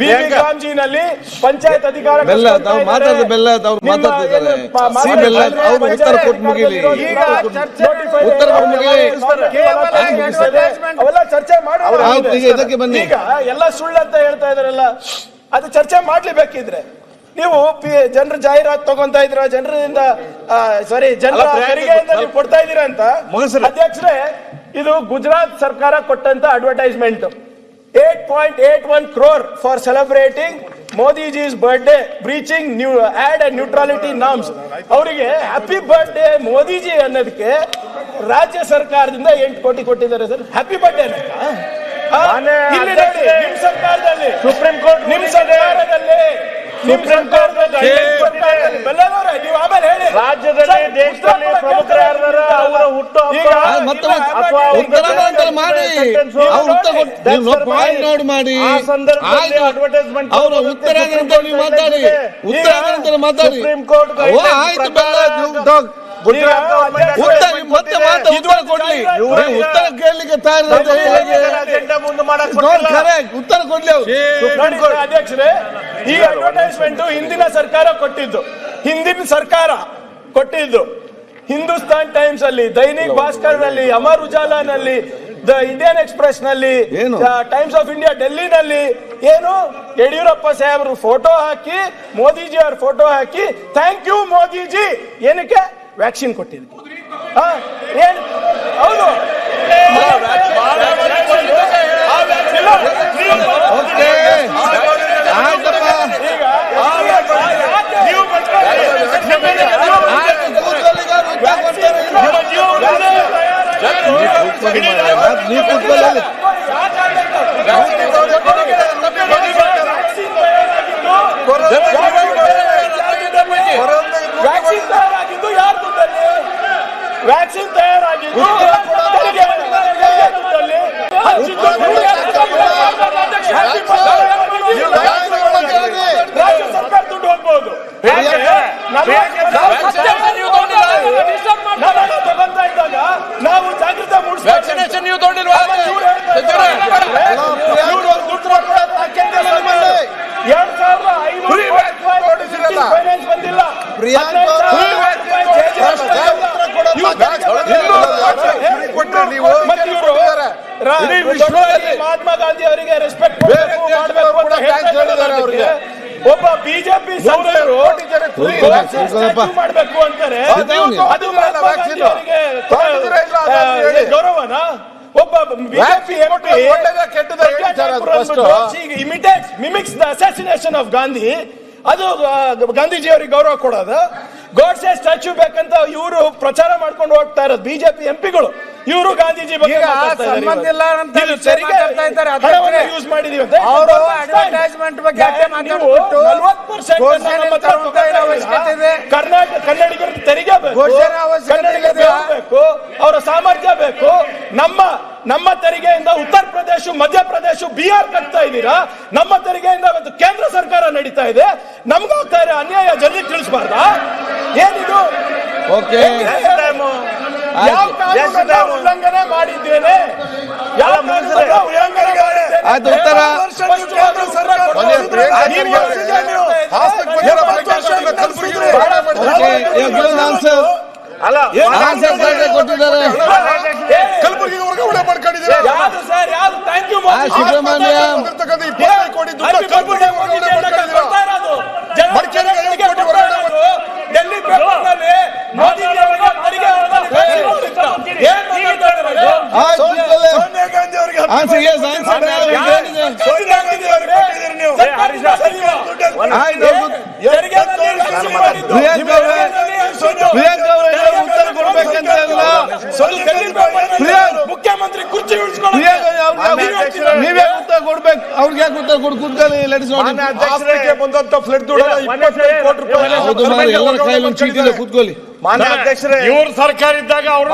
ಗಾಂಜಿನಲ್ಲಿ ಪಂಚಾಯತ್ ಅಧಿಕಾರ ಉತ್ತರ ಕೊಟ್ಟು ಮುಗಿಲಿ, ಅವೆಲ್ಲ ಚರ್ಚೆ ಮಾಡಿ ಇದಕ್ಕೆ ಬನ್ನಿ. ಈಗ ಎಲ್ಲ ಸುಳ್ಳು ಅಂತ ಹೇಳ್ತಾ ಇದಾರಲ್ಲ, ಅದು ಚರ್ಚೆ ಮಾಡ್ಲೇಬೇಕಿದ್ರೆ ನೀವು ಜನರ ಜಾಹೀರಾತು ತಗೊಂತಾ ಇದ್ರ, ಜನರಿಂದ ಜನರ ತೆರಿಗೆಯಿಂದ ನೀವು ಕೊಡ್ತಾ ಇದೀರಾ ಅಂತ. ಅಧ್ಯಕ್ಷರೇ, ಇದು ಗುಜರಾತ್ ಸರ್ಕಾರ ಕೊಟ್ಟಂತ advertisement. 8.81 crore for celebrating Modiji's birthday, breaching ad and neutrality norms. ಅವರಿಗೆ ಹ್ಯಾಪಿ ಬರ್ತ್ಡೇ ಮೋದಿಜಿ ಅನ್ನೋದಕ್ಕೆ ರಾಜ್ಯ ಸರ್ಕಾರದಿಂದ 8 ಕೋಟಿ ಕೊಟ್ಟಿದ್ದಾರೆ ಸರ್. ಹ್ಯಾಪಿ ಬರ್ತ್ಡೇ ನಿಮ್ ಸರ್ಕಾರದಲ್ಲಿ, ಸುಪ್ರೀಂ ಕೋರ್ಟ್ ನಿಮ್ ಸರ್ಕಾರದಲ್ಲಿ, ಸುಪ್ರೀಂ ಕೋರ್ಟ್ ನೀವು ಆಮೇಲೆ ಹೇಳಿ ರಾಜ್ಯದಲ್ಲಿ ದೇಶದಲ್ಲಿ ಪ್ರಮುಖರು ಯಾರು ಅವರ ಹುಟ್ಟು ನೋಡಿ ಮಾಡಿ ಅಡ್ವರ್ಟೈಸ್ಮೆಂಟ್ ಅವರ ಉತ್ತರ ಮಾತಾಡಿ, ಉತ್ತರ ಮಾತಾಡಿ. ಆಯ್ತು, ಮತ್ತೆ ಕೊಡ್ಲಿ, ಉತ್ತರ ಕೇಳಲಿಕ್ಕೆ ಉತ್ತರ ಕೊಡ್ಲಿ ಅವರು. ಅಧ್ಯಕ್ಷರೇ, ಈ ಅಡ್ವರ್ಟೈಸ್ಮೆಂಟ್ ಹಿಂದಿನ ಸರ್ಕಾರ ಕೊಟ್ಟಿದ್ದು. ಹಿಂದೂಸ್ತಾನ್ ಟೈಮ್ಸ್ ಅಲ್ಲಿ, ದೈನಿಕ್ ಭಾಸ್ಕರ್ ನಲ್ಲಿ, ಅಮರ್ ಉಜಾಲಾನಲ್ಲಿ, ದ ಇಂಡಿಯನ್ ಎಕ್ಸ್ಪ್ರೆಸ್ ನಲ್ಲಿ, ಟೈಮ್ಸ್ ಆಫ್ ಇಂಡಿಯಾ ಡೆಲ್ಲಿನಲ್ಲಿ ಏನು ಯಡಿಯೂರಪ್ಪ ಸಾಹೇಬರು ಫೋಟೋ ಹಾಕಿ, ಮೋದಿಜಿ ಅವ್ರ ಫೋಟೋ ಹಾಕಿ, ಥ್ಯಾಂಕ್ ಯು ಮೋದಿಜಿ, ಏನಕ್ಕೆ ವ್ಯಾಕ್ಸಿನ್ ಕೊಟ್ಟಿದ್ರು. ಹೌದು, ವ್ಯಾಕ್ಸಿನ್ ತಯಾರಾಗಿದ್ದು ರಾಜ್ಯ ಸರ್ಕಾರ ದುಡ್ಡು ಹೋಗ್ಬಹುದು. ತಗೊಂತಾ ಇದ್ದಾಗ ನಾವು ಜಾಗೃತ ಮೂಡಿಸ್ಬೇಕು. ನೀವು ತಗೊಂಡಿಲ್ವಾ? 2,500 ಫೈನಾನ್ಸ್ ಬಂದಿಲ್ಲ. ಮಹಾತ್ಮ ಗಾಂಧಿ ಅವರಿಗೆ ರೆಸ್ಪೆಕ್ಟ್ ಮಾಡಬೇಕು ಅಂತ ಹೇಳಿದ್ದಾರೆ. ಒಬ್ಬ ಬಿಜೆಪಿ ಸಂಸದರು ಮಾಡಬೇಕು ಅಂತಾರೆ, ಅದು ಮಹಾತ್ಮ ಗಾಂಧಿ ಅವರಿಗೆ ಗೌರವನ? ಒಬ್ಬ BJP mimics the assassination of Gandhi, ಅದು ಗಾಂಧೀಜಿ ಅವರಿಗೆ ಗೌರವ ಕೊಡೋದು? ಗೋಡ್ಸೆ ಸ್ಟ್ಯಾಚ್ಯೂ ಬೇಕಂತ ಇವರು ಪ್ರಚಾರ ಮಾಡ್ಕೊಂಡು ಹೋಗ್ತಾ ಇರೋದು ಬಿಜೆಪಿ ಎಂಪಿಗಳು. ಇವರು ಗಾಂಧೀಜಿ ಬಗ್ಗೆ ಯೂಸ್ ಮಾಡಿದೀವಿ ಅಂತ ಕನ್ನಡಿಗರಿಗೆ ತೆರಿಗೆ ಬೇಕು, ಅವರ ಸಾಮರ್ಥ್ಯ ಬೇಕು. ನಮ್ಮ ತೆರಿಗೆಯಿಂದ ಉತ್ತರ ಪ್ರದೇಶ, ಮಧ್ಯಪ್ರದೇಶ, ಬಿಹಾರ್ ಕಟ್ತಾ ಇದ್ದೀರಾ. ನಮ್ಮ ತೆರಿಗೆಯಿಂದ ಇವತ್ತು ಕೇಂದ್ರ ಸರ್ಕಾರ ನಡೀತಾ ಇದೆ. ನಮ್ಗಾಗ್ತಾ ಇರೋ ಅನ್ಯಾಯ ಜನರಿಗೆ ತಿಳಿಸಬಾರ್ದ? ಏನಿದು? ಯಾವ ಕಾನೂನನ್ನ ಉಲ್ಲಂಘನೆ ಮಾಡಿದ್ದೇನೆ? ಯಾವ ಕಾನೂನನ್ನ ಉಲ್ಲಂಘನೆ ಮಾಡಿದ್ದೇನೆ? ಅದು ಉತ್ತರ ಕೊಟ್ಟಿದ್ದಾರೆ. ಸುಬ್ರಹ್ಮಣ್ಯ ಮುಖ್ಯಮಂತ್ರಿ ಕುರ್ಚಿ ನೀವೇ ಉತ್ತರ ಕೊಡ್ಬೇಕು. ಅವ್ರಿಗೆ ಯಾಕೆ ಉತ್ತರ ಕೊಡು? ಕೂತ್ಕೊಳ್ಳಿ, ಬಂದಂತ ಫ್ಲಡ್ ಕೂತ್ಕೊಳ್ಳಿ. ಮಾನ್ಯ ಅಧ್ಯಕ್ಷರೇ, ಇವ್ರ ಸರ್ಕಾರ ಇದ್ದಾಗ ಅವರು